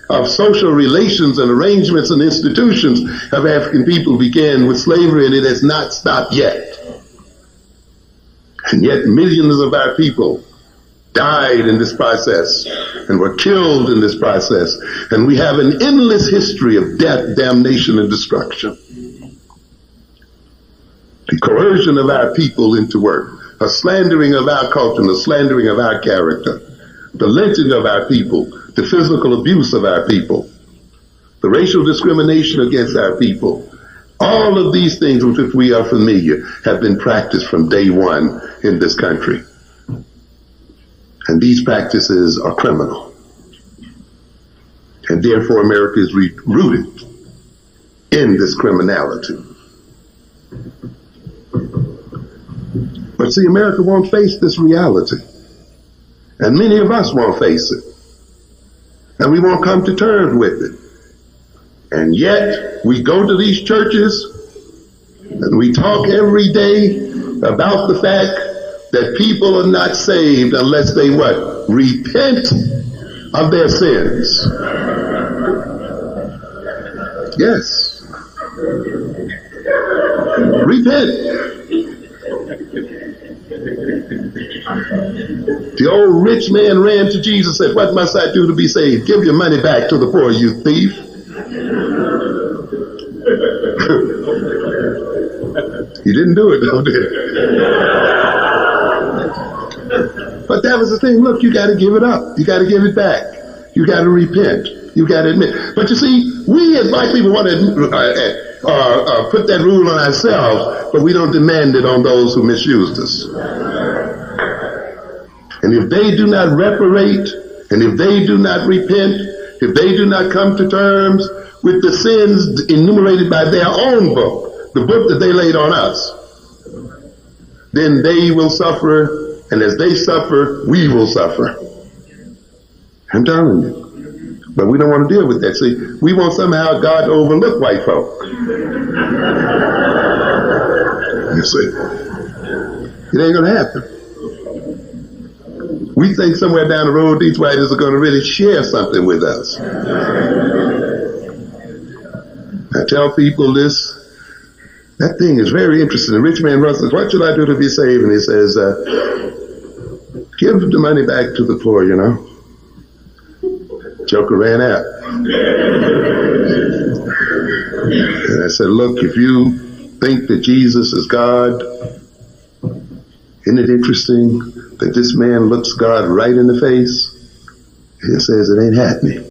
of social relations and arrangements and institutions of African people began with slavery, and it has not stopped yet. And yet millions of our people died in this process and were killed in this process. And we have an endless history of death, damnation, and destruction. The coercion of our people into work, a slandering of our culture, and a slandering of our character, the lynching of our people, the physical abuse of our people, the racial discrimination against our people. All of these things with which we are familiar have been practiced from day one in this country. And these practices are criminal. And therefore America is rooted in this criminality. But see, America won't face this reality. And many of us won't face it. And we won't come to terms with it. And yet we go to these churches and we talk every day about the fact that people are not saved unless they what? Repent of their sins. Yes. Repent. The old rich man ran to Jesus and said, "What must I do to be saved?" "Give your money back to the poor, you thief." He didn't do it though, did he? But that was the thing. Look, you got to give it up. You got to give it back. You got to repent. You got to admit. But you see, we as black people want to put that rule on ourselves, but we don't demand it on those who misused us. And if they do not reparate, and if they do not repent, if they do not come to terms with the sins enumerated by their own book, the book that they laid on us, then they will suffer. And as they suffer, we will suffer. I'm telling you. But we don't want to deal with that. See, we want somehow God to overlook white folk. You see, it ain't going to happen. We think somewhere down the road these whites are going to really share something with us. I tell people this. That thing is very interesting. The rich man runs, says, "What should I do to be saved?" And he says, "Give the money back to the poor, you know." Joker ran out. And I said, "Look, if you think that Jesus is God, isn't it interesting that this man looks God right in the face? He says it ain't happening."